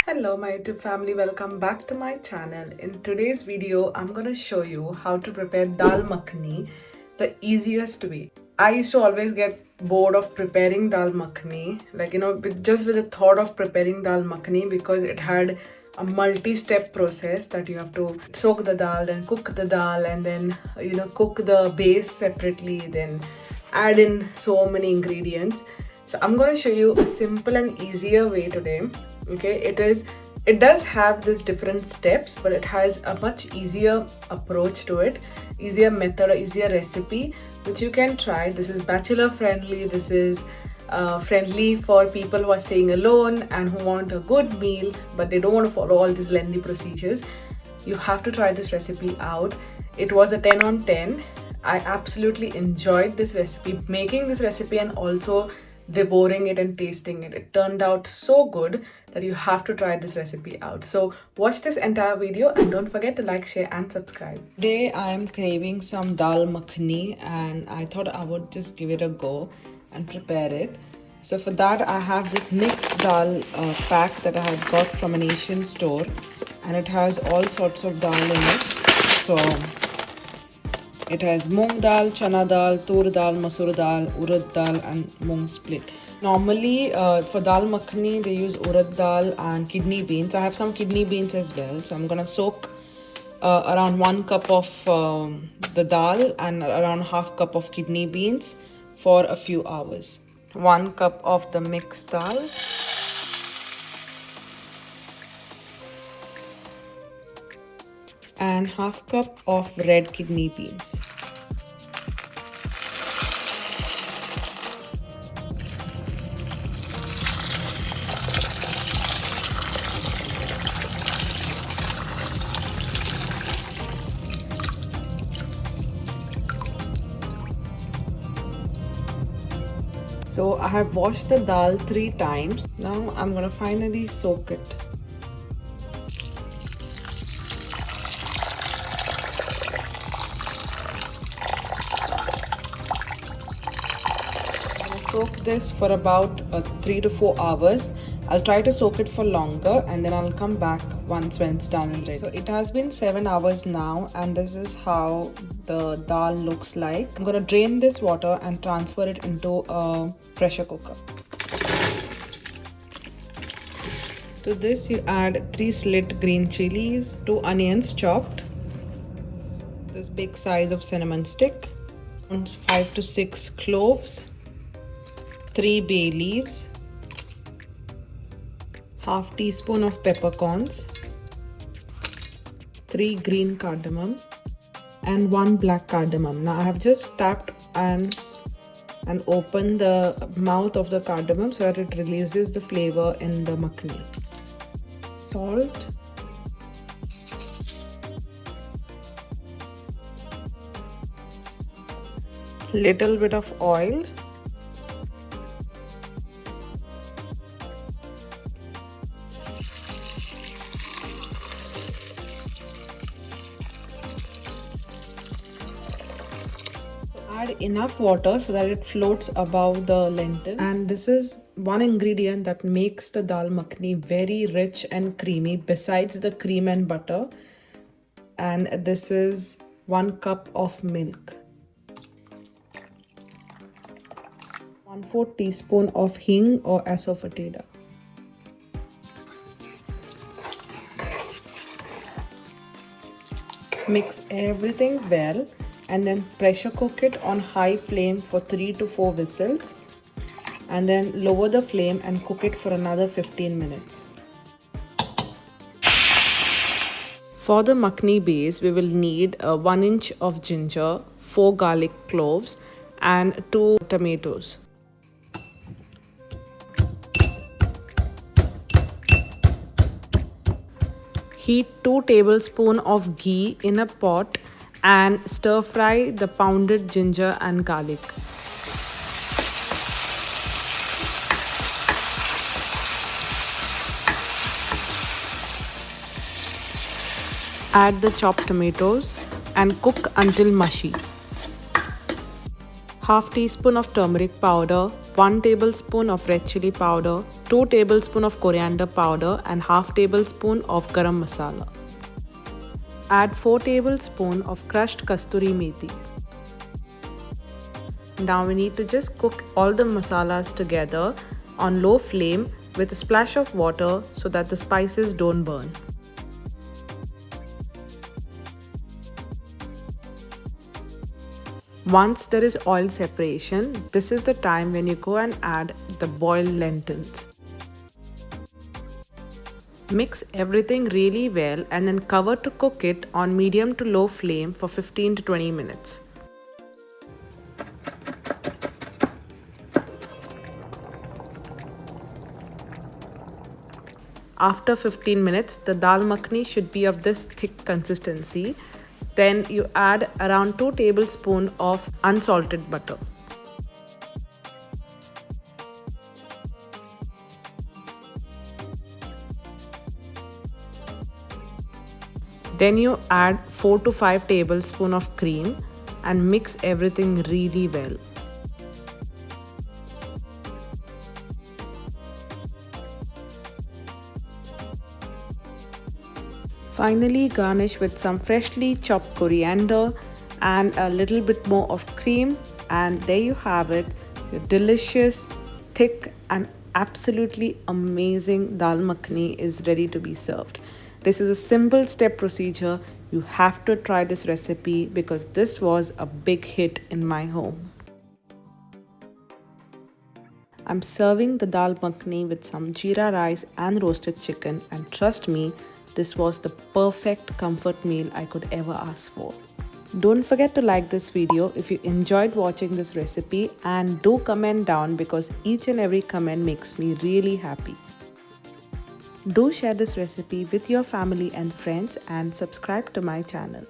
Hello my YouTube family, welcome back to my channel. In today's video, I'm gonna show you how to prepare Dal Makhani the easiest way. I used to always get bored of preparing Dal Makhani, just with the thought of preparing Dal Makhani because it had a multi-step process that you have to soak the dal, then cook the dal, and then cook the base separately, then add in so many ingredients. So I'm going to show you a simple and easier way today. Okay, it does have these different steps, but it has a much easier approach to it, easier method, easier recipe which you can try. This is bachelor friendly. This is friendly for people who are staying alone and who want a good meal but they don't want to follow all these lengthy procedures. You have to try this recipe out. It was a 10 on 10. I absolutely enjoyed this recipe, making this recipe and also devouring it and tasting it. It turned out so good that you have to try this recipe out. So watch this entire video and don't forget to like, share and subscribe. Today I am craving some Dal Makhani and I thought I would just give it a go and prepare it. So for that I have this mixed dal pack that I had got from an Asian store, and it has all sorts of dal in it. So it has moong dal, chana dal, tur dal, masoor dal, urad dal and moong split. Normally for dal makhani they use urad dal and kidney beans. I have some kidney beans as well. So I'm gonna soak around 1 cup of the dal and around half cup of kidney beans for a few hours. 1 cup of the mixed dal. And half cup of red kidney beans. So I have washed the dal 3 times. Now I'm gonna finally soak it. Soak this for about 3 to 4 hours. I'll try to soak it for longer and then I'll come back when it's done and ready. So it has been 7 hours now and this is how the dal looks like. I'm gonna drain this water and transfer it into a pressure cooker. To this you add 3 slit green chilies, 2 onions chopped, this big size of cinnamon stick, 5 to 6 cloves, 3 bay leaves, half teaspoon of peppercorns, 3 green cardamom and 1 black cardamom. Now I have just tapped and opened the mouth of the cardamom so that it releases the flavor in the makhani. Salt, little bit of oil, add enough water so that it floats above the lentils. And this is one ingredient that makes the dal makhani very rich and creamy besides the cream and butter. And this is 1 cup of milk, 1/4 teaspoon of hing or asafoetida. Mix everything well and then pressure cook it on high flame for 3 to 4 whistles and then lower the flame and cook it for another 15 minutes. For the makhani base we will need 1 inch of ginger, 4 garlic cloves and 2 tomatoes. Heat 2 tablespoons of ghee in a pot and stir fry the pounded ginger and garlic. Add the chopped tomatoes and cook until mushy. Half teaspoon of turmeric powder, 1 tablespoon of red chili powder, 2 tablespoons of coriander powder and half tablespoon of garam masala. Add 4 tablespoons of crushed kasturi methi. Now we need to just cook all the masalas together on low flame with a splash of water so that the spices don't burn. Once there is oil separation, this is the time when you go and add the boiled lentils. Mix everything really well and then cover to cook it on medium to low flame for 15 to 20 minutes. After 15 minutes, the dal makhani should be of this thick consistency. Then you add around 2 tablespoons of unsalted butter. Then you add 4 to 5 tablespoons of cream and mix everything really well. Finally, garnish with some freshly chopped coriander and a little bit more of cream, and there you have it, your delicious, thick and absolutely amazing dal makhani is ready to be served. This is a simple step procedure. You have to try this recipe because this was a big hit in my home. I'm serving the dal makhani with some jeera rice and roasted chicken, and trust me, this was the perfect comfort meal I could ever ask for. Don't forget to like this video if you enjoyed watching this recipe, and do comment down because each and every comment makes me really happy. Do share this recipe with your family and friends and subscribe to my channel.